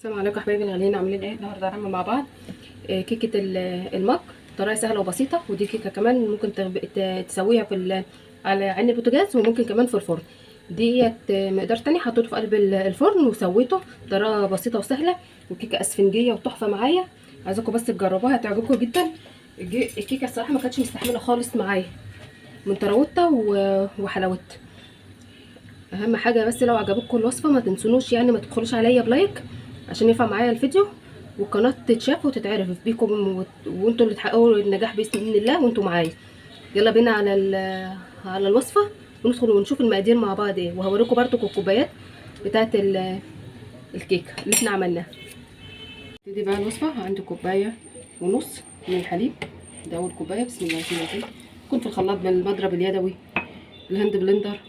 السلام عليكم يا حبايبي الغاليين، عاملين ايه؟ النهارده هنعمل مع بعض كيكه المج. طريقه سهله وبسيطه، ودي كيكه كمان ممكن تسويها على عين البوتاجاز، وممكن كمان في الفرن. ديت مقدار تاني حطيته في قلب الفرن وسويته. طريقه بسيطه وسهله، وكيكه اسفنجيه وتحفه معايا. عايزاكم بس تجربوها، هتعجبكم جدا. الكيكه الصراحه ما كانتش مستحمله خالص معايا من طراوتها وحلاوتها. اهم حاجه بس لو عجبتكم الوصفه ما تنسونوش، يعني ما تدخلوش عليا بلايك عشان ينفع معايا الفيديو، والقناه تتشاف وتتعرف بيكم، وانتوا اللي تحققوا النجاح باذن الله وانتوا معايا. يلا بينا على الوصفه، وندخل ونشوف المقادير مع بعض ايه، وهوريكم برضو الكوبايات بتاعه الكيكه اللي احنا عملناها. نبتدي بقى الوصفه. عندي كوبايه ونص من الحليب، ده اول كوبايه. بسم الله الرحمن الرحيم. كنت في الخلاط بالمضرب اليدوي، الهاند بلندر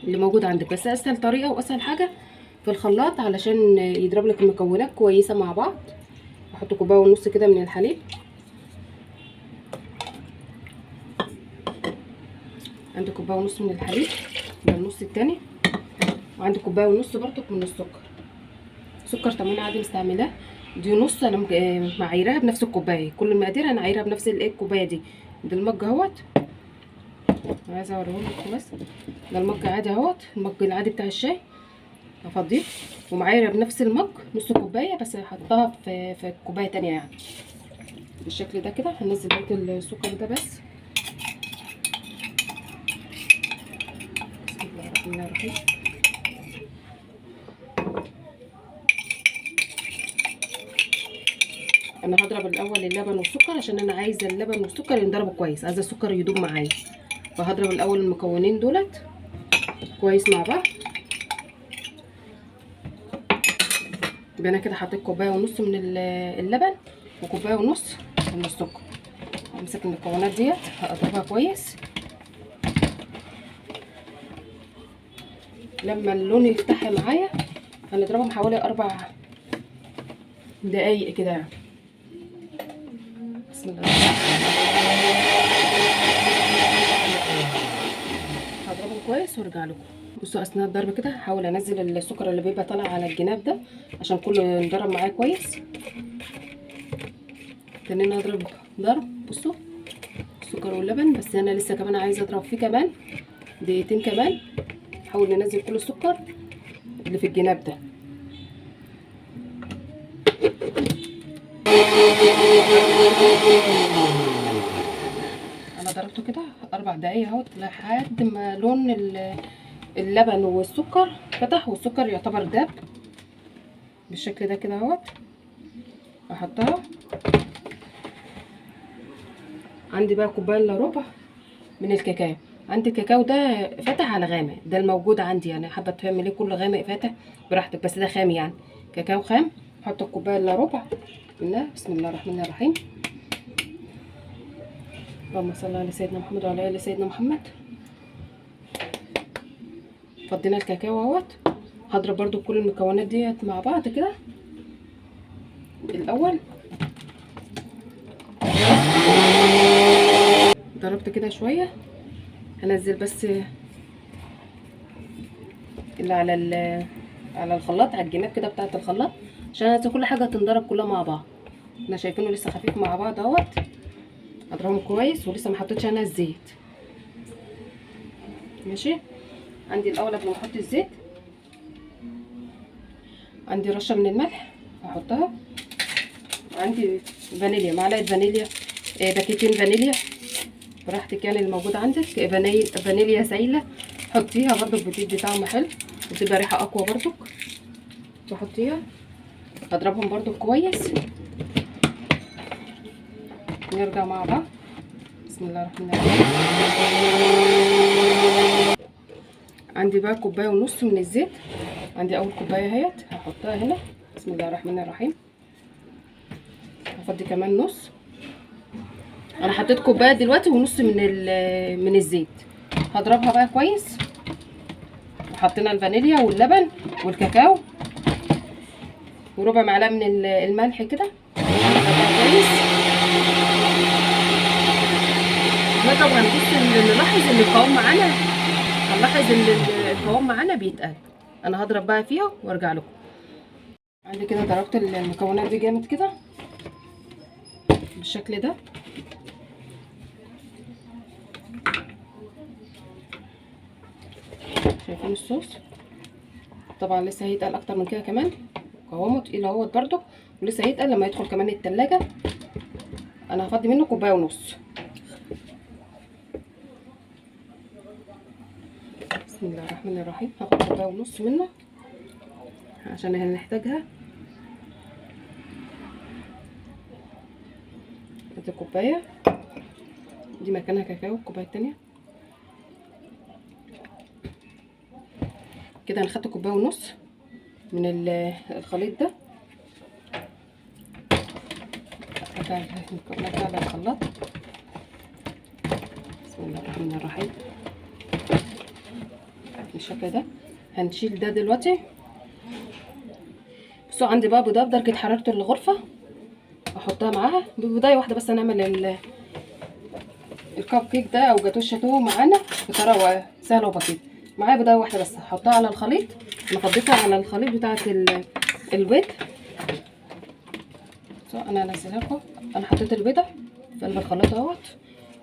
اللي موجود عندك، بس اسهل طريقه واسهل حاجه في الخلاط علشان يضرب لك المكونات كويسه مع بعض. احط كوبايه ونص كده من الحليب، عندي كوبايه ونص من الحليب، ده النص التاني. وعندي كوبايه ونص برضك من السكر، سكر طبعا عادي مستعملاه. دي نص انا معايرها بنفس الكوبايه، كل المقادير انا عايرها بنفس الكوبايه دي. ده المج اهوت، عايزه اوريهولكم بس. ده المج عادي اهوت، المج العادي بتاع الشاي افضيه، ومعايره بنفس المج نص كوبايه، بس هحطها في كوبايه تانية يعني بالشكل ده كده. هنزل بقيه السكر ده بس. بسم الله الرحمن الرحيم. انا هضرب الاول اللبن والسكر عشان انا عايزه اللبن والسكر ينضربوا كويس، عايزه السكر يدوب معايا، فهضرب الاول المكونين دولت كويس مع بعض. يبقى انا كده حطيت كوبايه ونص من اللبن وكوبايه ونص من السكر. همسك المكونات ديت هضربها كويس لما اللون يفتح معايا. هنضربهم حوالي 4 دقايق كده يعني. بسم الله. هضربهم كويس وارجع لكم. بصوا اثناء الضرب كده هحاول انزل السكر اللي بيبقى طالع على الجناب ده عشان كله ينضرب معايا كويس. تاني اضرب ضرب. بصوا السكر واللبن، بس انا لسه كمان عايزه اضرب فيه كمان دقيقتين كمان. نحاول ننزل كل السكر اللي في الجناب ده. انا ضربته كده 4 دقايق اهوت لحد ما لون اللبن والسكر فتح والسكر يعتبر داب بالشكل ده كده اهوت. احطها. عندي بقى كوبايه الا ربع من الكاكاو. عندي الكاكاو ده فاتح على غامق، ده الموجود عندي يعني. حابه تعمليه كل غامق فاتح براحتك، بس ده خام يعني، كاكاو خام. احط الكوبايه الا ربع منها. بسم الله الرحمن الرحيم. اللهم صل على سيدنا محمد وعلى ال سيدنا محمد. فضينا الكاكاو اهوت. هضرب برضو كل المكونات ديت مع بعض كده الاول. ضربت كده شويه. هنزل بس اللي على الخلاط، على الجناب كده بتاعه الخلاط، عشان عايزه كل حاجه تنضرب كلها مع بعض. احنا شايفينه لسه خفيف مع بعض اهوت. اضربهم كويس، ولسه ما حطيتش انا الزيت. ماشي. عندي الاول قبل ما احط الزيت عندي رشه من الملح هحطها. عندي فانيليا، معلقه فانيليا، باكيتين فانيليا براحتك يعني اللي موجود عندك. فانيليا سايله حطيها برضك، بتدي طعم حلو وتبقى ريحه اقوى برضك. تحطيها. هضربهم برضك كويس. نرجع مع بعض. بسم الله الرحمن الرحيم. عندي بقى كوبايه ونص من الزيت. عندي اول كوبايه اهيت هحطها هنا. بسم الله الرحمن الرحيم. هفضي كمان نص. انا حطيت كوبايه دلوقتي ونص من الزيت. هضربها بقى كويس. وحطينا الفانيليا واللبن والكاكاو وربع معلقه من الملح كده. كويس. نضرب. هنبص نلاحظ ان القوام معانا، هنلاحظ ان القوام معانا بيتقل. انا هضرب بقى فيها وارجع لكم. عندي كده ضربت المكونات دي جامد كده بالشكل ده. شايفين الصوص؟ طبعا لسه هيتقل اكتر من كده كمان، قوامه تقيل اهوت برده، ولسه هيتقل لما يدخل كمان التلاجة. انا هفضي منه كوبايه ونص. بسم الله الرحمن الرحيم. هاخد كوبايه ونص منه عشان هنحتاجها. ادي كوبايه، دي مكانها كاكاو. الكوبايه التانية كده انا خدت كوبايه ونص من الخليط ده. هحطها المكونات دي على الخلاط. بسم الله الرحمن الرحيم بالشكل ده. هنشيل ده دلوقتي. بصوا عندي بقى بيضه بدرجه حراره الغرفه، احطها معاها ببضايه واحده بس. هنعمل الكب كيك ده او جاتوه الشاتوه معانا بطريقه سهله وبسيطه. معايا بيضه واحده بس هحطها على الخليط. انا فضيتها على الخليط بتاعه البيض. انا هنزلها لكم. انا حطيت البيضه في قلب الخلاط اهوت،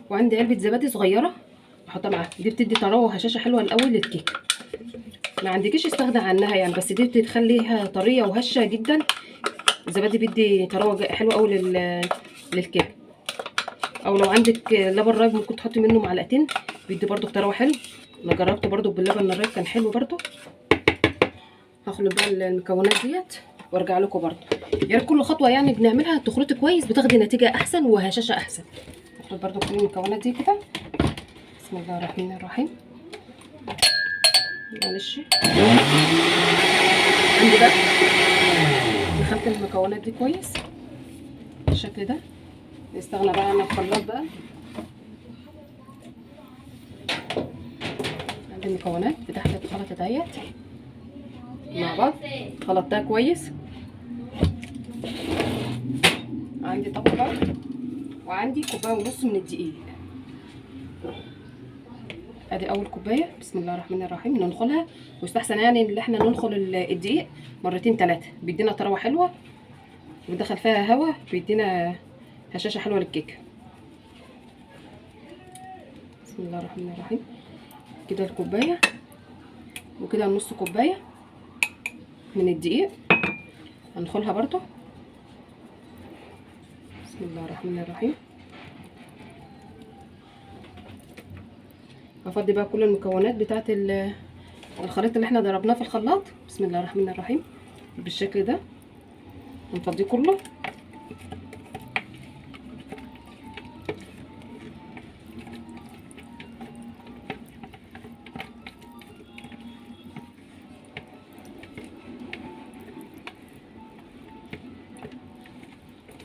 وعندي علبه زبادي صغيره احطها معاها. دي بتدي طراوه وهشاشه حلوه الاول للكيك. ما عندكيش استغنى عنها يعني، بس دي بتخليها طريه وهشه جدا. الزبادي بيدي طراوه حلوه قوي للكيك. او لو عندك لبن رايب ممكن تحطي منه معلقتين، بيدي برده طراوه حلو. انا جربته برده باللبن الرايب كان حلو برده. هخلط بقى المكونات ديت وارجع لكم برده. يا ريت كل خطوه يعني بنعملها تخلطي كويس بتاخدي نتيجه احسن وهشاشه احسن. هخلط برده كل المكونات دي كده. بسم الله الرحمن الرحيم. معلش عندي بقى دخلت المكونات دي كويس بالشكل ده. نستغنى بقى عن الخلاط بقى. عندي المكونات بتاعتي اتخلطت اهيت مع بعض، خلطتها كويس. عندي طبق بقى وعندي كوبايه ونص من الدقيق. ادي اول كوبايه. بسم الله الرحمن الرحيم. ننخلها، ويستحسن يعني ان احنا ننخل الدقيق مرتين ثلاثه، بيدينا طراوه حلوه وبندخل فيها هوا، بيدينا هشاشه حلوه للكيك. بسم الله الرحمن الرحيم. كده الكوبايه وكده نص كوبايه من الدقيق هندخلها برضو. بسم الله الرحمن الرحيم. هفضي بقى كل المكونات بتاعه الخليط اللي احنا ضربناه في الخلاط. بسم الله الرحمن الرحيم بالشكل ده. هنفضيه كله.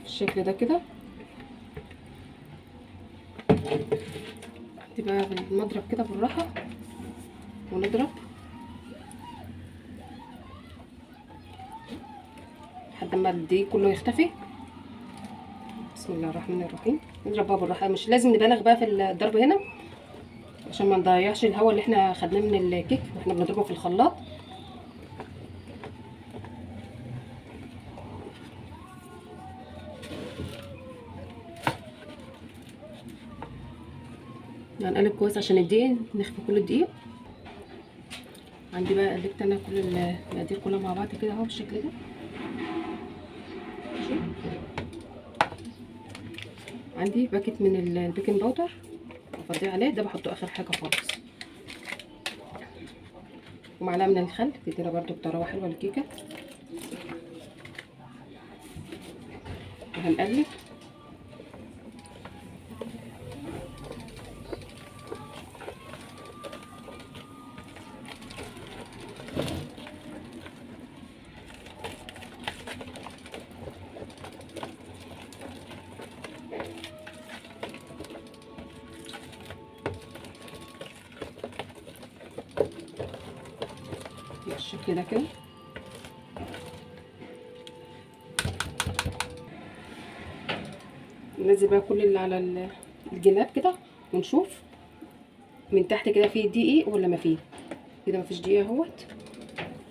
بالشكل ده كده. تبقى بالمضرب كده بالراحه ونضرب لحد ما الدقيق كله يختفي. بسم الله الرحمن الرحيم. نضرب بقى بالراحه، مش لازم نبالغ بقى في الضرب هنا عشان ما نضيعش الهواء اللي احنا خدناه من الكيك واحنا بنضربه في الخلاط. هنقلب كويس عشان الدقيق نخفي كل الدقيق. عندي بقى قلبت انا كل المقادير كلها مع بعض كده اهو بالشكل ده. عندي باكت من البيكنج باودر افضيه عليه، ده بحطه اخر حاجه خالص. ومعلقه من الخل تدينا برده بطراوه حلوه للكيكه. وهنقلب. بالشكل ده كده. ننزل بقى كل اللي على الجناب كده ونشوف من تحت كده فيه دقيق ولا ما فيه. كده ما فيش دقيق اهوت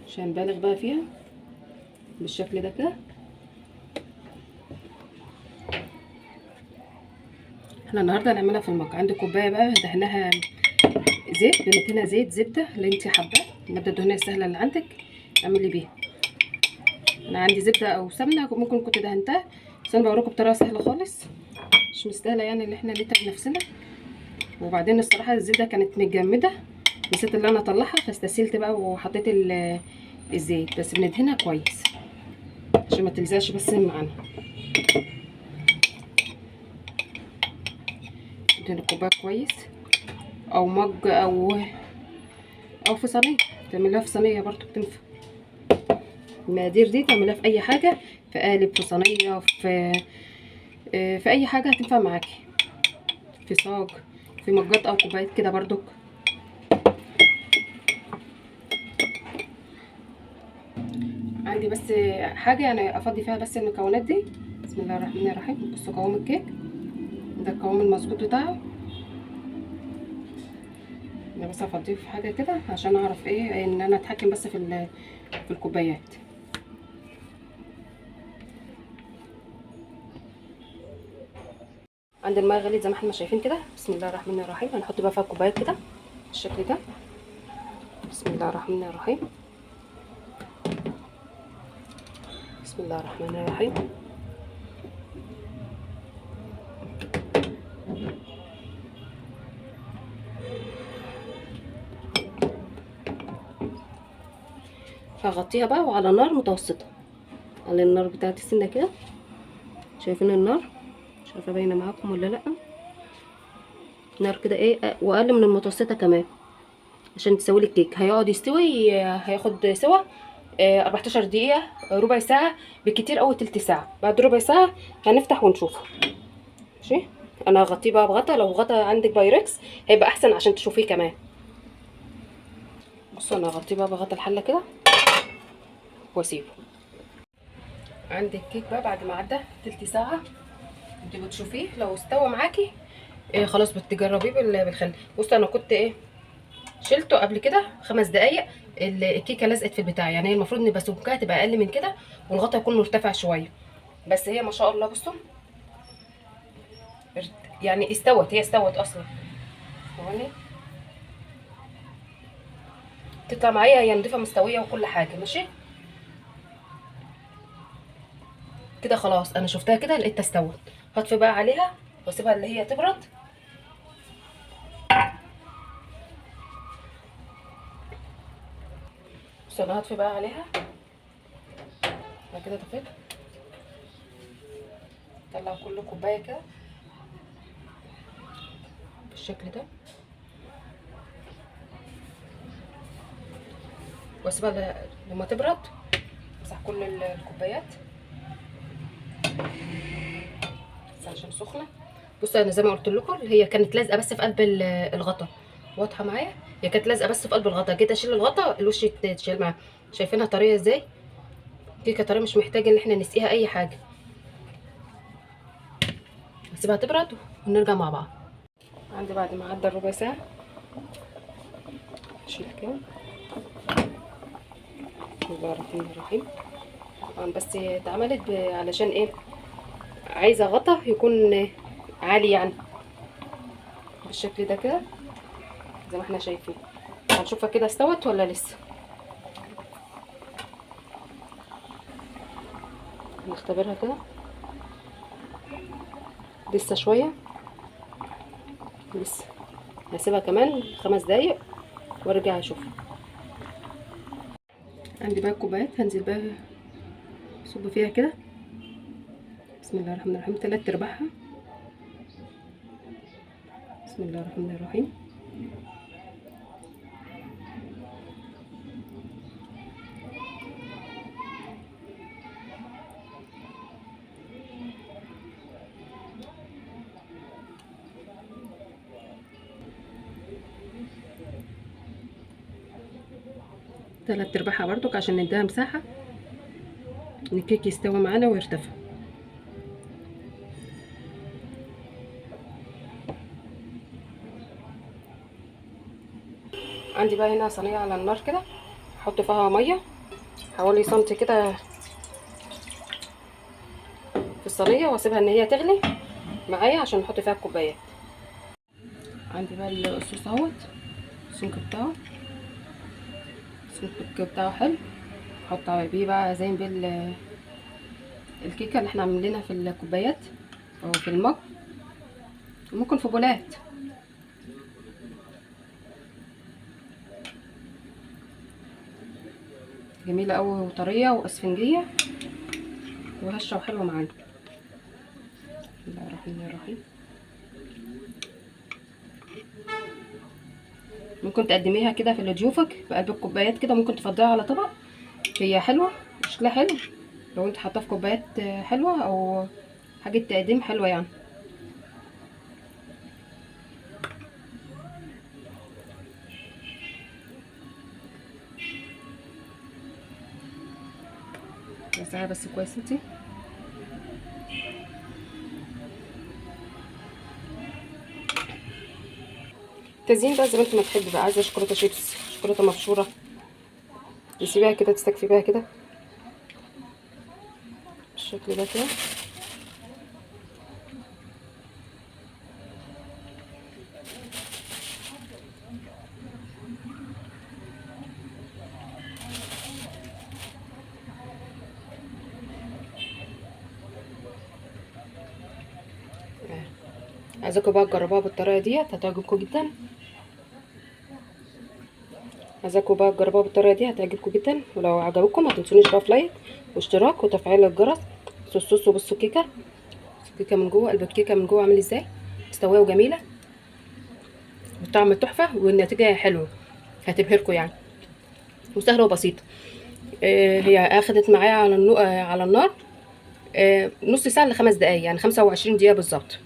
عشان بالغ بقى فيها. بالشكل ده كده. احنا النهارده هنعملها في المج. عندي كوبايه بقى دهنها زيت، بنتنا زيت زبده اللي انت حباه، الماده الدهنيه السهله اللي عندك اعملي بيها. انا عندي زبده او سمنه ممكن كنت دهنتها، بس انا بوريكم بطريقه سهله خالص، مش مستاهله يعني اللي احنا نتعب نفسنا. وبعدين الصراحه الزبده كانت متجمده، نسيت اللي انا اطلعها، فاستسهلت بقى وحطيت الزيت. بس بندهنها كويس عشان ما تلزقش بس معانا. ندهن الكوبايه كويس، او مج او في صينيه، تعملها في صينيه برضو بتنفع. المقادير دي تعملها في اي حاجه، في قالب، في صينيه، في اي حاجه هتنفع معاكي، في صاج، في مجات او كوبايات كده برضو. عندي بس حاجه يعني افضي فيها بس المكونات دي. بسم الله الرحمن الرحيم. بصوا قوام الكيك ده، القوام المظبوط بتاعه. انا بس هفضيه في حاجه كده عشان اعرف ايه ان انا اتحكم بس في الكوبايات. عندي الميه غليت زي ما احنا شايفين كده. بسم الله الرحمن الرحيم. هنحط بقى فيها الكوبايات كده بالشكل ده. بسم الله الرحمن الرحيم. بسم الله الرحمن الرحيم. هغطيها بقى وعلى نار متوسطه، على النار بتاعت السنه كده. شايفين النار؟ مش عارفه باينه معاكم ولا لا. نار كده ايه، واقل من المتوسطه كمان، عشان تسوي الكيك. هيقعد يستوي، هياخد سوا 14 دقيقه، ربع ساعه بالكتير، او تلت ساعه. بعد ربع ساعه هنفتح ونشوفه. ماشي. انا هغطيه بقى بغطا، لو غطا عندك بايركس هيبقى احسن عشان تشوفيه كمان. بصوا انا هغطيه بقى بغطا الحله كده واسيبه. عندي الكيك بقى بعد ما عدى تلت ساعه، انت بتشوفيه لو استوى معاكي خلاص بتجربيه بالخل. بصوا انا كنت شلته قبل كده 5 دقايق، الكيكه لزقت في البتاع، يعني هي المفروض ان بسمكها تبقى اقل من كده والغطا يكون مرتفع شويه، بس هي ما شاء الله بصوا يعني استوت، هي استوت اصلا. ثواني تطلع معايا هي نضيفه مستويه وكل حاجه. ماشي كده خلاص، انا شفتها كده لقيتها استوت. هطفي بقى عليها واسيبها اللي هي تبرد. بصوا انا هطفي بقى عليها. انا كده طفيت. طلع كل كوبايه كده بالشكل ده، واسيبها لما تبرد. امسح كل الكوبايات بس عشان سخنه. بصوا انا زي ما قلت لكم هي كانت لازقه بس في قلب الغطا. واضحه معايا؟ هي كانت لازقه بس في قلب الغطا، جيت اشيل الغطا الوش اتشال معاها. شايفينها طريه ازاي؟ كيكه طريه مش محتاجه ان احنا نسقيها اي حاجه. هسيبها تبرد ونرجع مع بعض. عندي بعد ما عدى ربع ساعه اشيل كده. بسم الله الرحمن الرحيم. طبعا بس اتعملت علشان ايه، عايزه غطا يكون عالي يعني بالشكل ده كده زي ما احنا شايفين. هنشوفها كده استوت ولا لسه. نختبرها كده. لسه شويه، لسه. هسيبها كمان 5 دقايق وارجع اشوفها. عندي بقى الكوبايات، هنزل بقى اصب فيها كده. بسم الله الرحمن الرحيم. 3/4. بسم الله الرحمن الرحيم. تلات ارباعها برضك عشان نديها مساحه ان الكيك يستوي معانا ويرتفع. عندي بقى هنا صينيه على النار كده، احط فيها ميه حوالي سنتي كده الصينيه واسيبها ان هي تغلي معايا عشان نحط فيها الكوبايات. عندي بقى الصوص اهوت، السمك بتاعه حلو. احط بيه بقى زي بيه الكيكه اللي احنا عاملينها في الكوبايات او في المج، وممكن في بولات. جميله قوي وطريه واسفنجيه وهشه وحلوه معانا. بسم الله الرحمن الرحيم. ممكن تقدميها كده في لضيوفك في قلب الكوبايات كده، ممكن تفضيها على طبق. هي حلوه شكلها حلو لو انت حاطاها في كوبايات حلوه او حاجه تقديم حلوه يعني. وسعها بس كويس انتي. تزيين بقى زي ما انت ما تحبي بقى، عايزه شوكولاته شيبس، شوكولاته مبشوره، تسيبيها كده تستكفي بيها كده بالشكل ده كده. عايزاكم بقى تجربوها بالطريقه ديت، هتعجبكم جدا. هتعجبكم جدا، ولو عجبكم ما تنسونيش بقى في لايك واشتراك وتفعيل الجرس. بصوا الكيكه، الكيكه من جوه، قلب الكيكه من جوه عامل ازاي، مستويه وجميله والطعم تحفه والنتيجه حلوه، هتبهركم يعني، وسهله وبسيطه. هي اخدت معايا على النار نص ساعه ل5 دقايق، يعني 25 دقيقه بالظبط.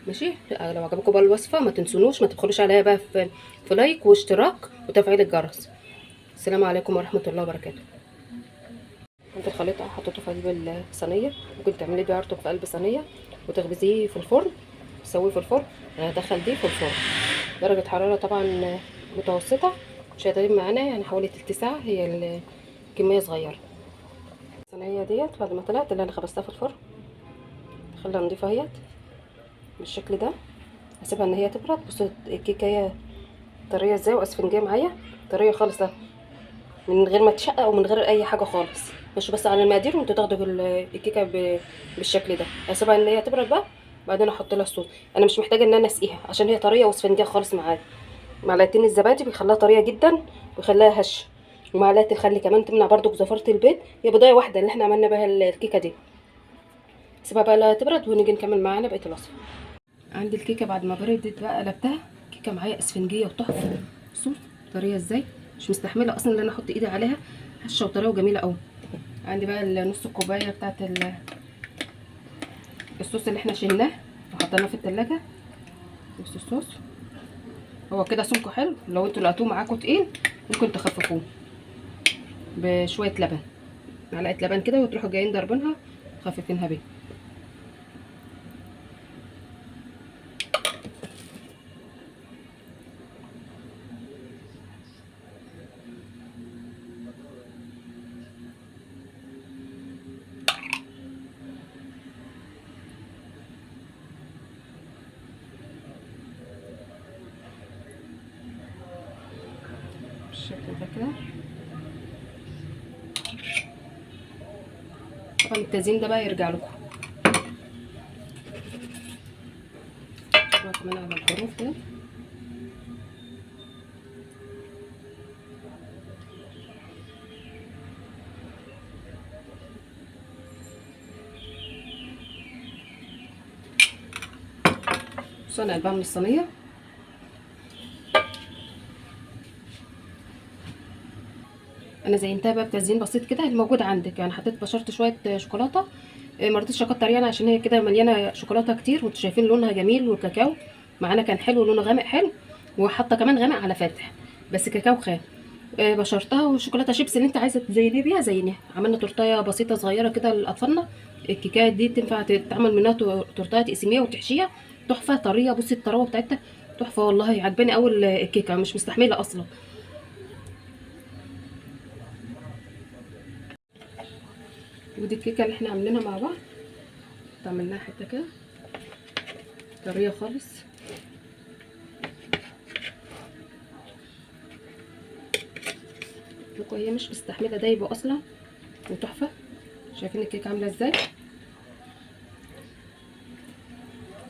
ماشي. لو عجبكم بقى الوصفه ما تنسونوش، ما تبخلوش عليها بقى في لايك واشتراك وتفعيل الجرس. السلام عليكم ورحمه الله وبركاته. انت الخليط حطيته في قلب الصينيه، ممكن تعملي بيه عرضه في قلب صينيه وتخبزيه في الفرن، تسويه في الفرن. هدخل دي في الفرن درجه حراره طبعا متوسطه، مش هتغيب معانا يعني حوالي تلت ساعه، هي الكميه صغيره. الصينيه ديت بعد ما طلعت اللي انا خبزتها في الفرن، خليها نضيفه اهيت بالشكل ده. هسيبها ان هي تبرد. بصوا الكيكه هي طريه ازاي واسفنجيه معايا، طريه خالص ده من غير ما تشقق ومن غير اي حاجه خالص. مش بس على المقادير وانتوا تاخدوا الكيكه بالشكل ده. هسيبها ان هي تبرد بقى، بعدين احط لها الصوص. انا مش محتاجه ان انا اسقيها عشان هي طريه واسفنجيه خالص معايا. معلقتين الزبادي بيخليها طريه جدا ويخليها هش، ومعلقه الخل كمان تمنع برضو زفاره البيض. هي بضايه واحده اللي احنا عملنا بها الكيكه دي. سيبها بقى لا تبرد ونيجي نكمل معانا بقيه الوصفه. عندي الكيكه بعد ما بردت بقى قلبتها، كيكه معايا اسفنجيه وتحفه. بصوا طريه ازاي، مش مستحمله اصلا ان انا احط ايدي عليها، هشه وطريه وجميله قوي. عندي بقى نص الكوبايه بتاعت الصوص اللي احنا شيلناه وحطيناه في التلاجة. بصوا الصوص هو كده سمكه حلو، لو انتوا لقيتوه معاكم تقيل ممكن تخففوه بشويه لبن، معلقه لبن كده، وتروحوا جايين ضربينها خففينها بيه. بالشكل ده كده. طبعا التزيين ده بقى يرجع لكم. كمان على الحروف كده. بصوا انا قلبها من الصينيه. انا زينتها بقى بتزيين بسيط كده الموجود عندك، يعني حطيت بشرت شويه شوكولاته، ما رضيتش اكتر يعني عشان هي كده مليانه شوكولاته كتير، وانتوا شايفين لونها جميل، والكاكاو معانا كان حلو لونه غامق حلو، وحاطه كمان غامق على فاتح بس كاكاو خام. بشرتها وشوكولاته شيبس اللي انت عايزه تزيني بيها زينيها. عملنا تورتايه بسيطه صغيره كده لاطفالنا. الكيكات دي تنفع تتعمل منها تورتايه تقسميها وتحشيها، تحفه طريه. بصي الطراوه بتاعتها تحفه والله، عجباني قوي الكيكه، مش مستحمله اصلا. ودي الكيكه اللي احنا عاملينها مع بعض. عملناها حته كده طريه خالص. لكم هي مش مستحمله دايبه اصلا وتحفه. شايفين الكيكه عامله ازاي؟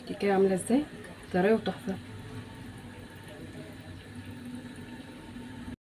الكيكه عامله ازاي؟ طريه وتحفه.